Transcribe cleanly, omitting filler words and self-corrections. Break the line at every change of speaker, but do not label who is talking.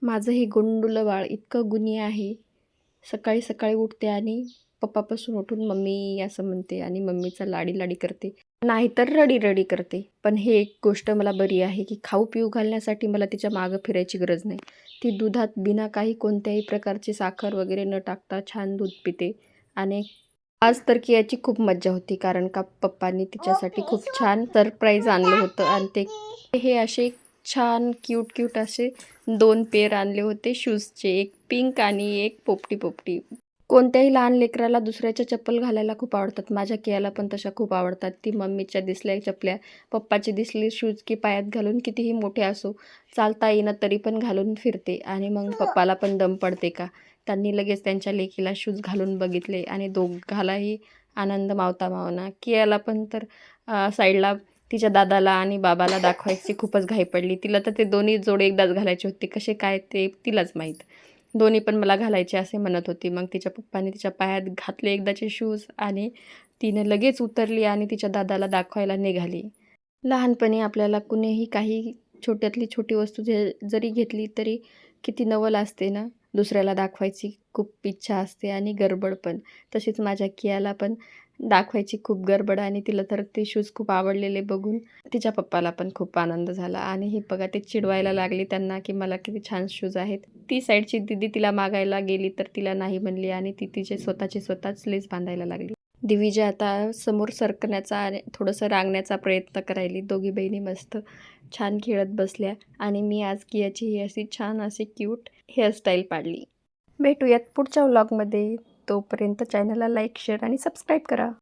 माझं हे गोंडुलं बाळ इतकं गुणी आहे. सकाळी सकाळी उठते आणि पप्पापासून उठून मम्मी असं म्हणते आणि मम्मीचा लाडी-लाडी करते. नाहीतर रडी-रडी करते. पण हे एक गोष्ट मला बरी आहे, की खाऊ-पिऊ घालण्यासाठी मला तिच्या मागं फिरायची गरज नाही. ती दुधात बिना काही कोणत्याही प्रकारची साखर वगैरे न टाकता छान दूध पिते आणि आज तर की खूप मज्जा होती, कारण का पप्पांनी तिच्यासाठी खूप छान सरप्राईज आणलं होतं आणि ते हे असे छान क्यूट असे 2 पेअर आणले होते शूजचे. एक पिंक आणि एक पोपटी-पोपटी. कोणत्याही लहान लेकराला दुसऱ्याच्या चप्पल घालायला खूप आवडतात. माझ्या कियाला पण तशा खूप आवडतात. ती मम्मीच्या दिसल्या चपल्या, पप्पाचे दिसले शूज की पायात घालून कितीही मोठे असो, चालता येईना तरी पण घालून फिरते आणि मग पप्पाला पण दम पडते का? त्यांनी लगेच त्यांच्या लेकीला शूज घालून बघितले आणि दोघालाही आनंद मावता मावना. कियाला पण तर साईडला तिच्या दादाला आणि बाबाला दाखवायची खूपच घाई पडली. तिला तर ते दोन्ही जोडे एकदाच घालायचे होते. कसे काय ते तिलाच माहीत. दोन्ही पण मला घालायचे असे म्हणत होती. मग तिच्या पप्पाने तिच्या पायात घातले एकदाचे शूज आणि तिने लगेच उतरली आणि तिच्या दादाला दाखवायला निघाली. लहानपणी आपल्याला कुणीही काही छोट्यातली छोटी वस्तू जरी घेतली तरी किती नवल असते ना, दुसऱ्याला दाखवायची खूप इच्छा असते आणि गडबड पण. तशीच माझ्या कियाला पण दाखवायची खूप गडबड आणि तिला तर ते शूज खूप आवडलेले बघून तिच्या पप्पाला पण खूप आनंद झाला आणि हे बघा ते चिडवायला लागली त्यांना, की मला किती छान शूज आहेत. ती साईडची दीदी तिला मागायला गेली तर तिला नाही म्हणली आणि ती तिचे स्वतःच लेस बांधायला लागली. दिविजा आता समोर सरकण्याचा आणि थोडंसं रांगण्याचा प्रयत्न करायली. दोघी बहिणी मस्त छान खेळत बसल्या आणि मी आज कियाची ही अशी छान अशी क्यूट हेअरस्टाईल पाडली. भेटूयात पुढच्या व्लॉगमध्ये. तोपर्यंत चॅनलला लाईक, शेअर आणि सबस्क्राईब करा.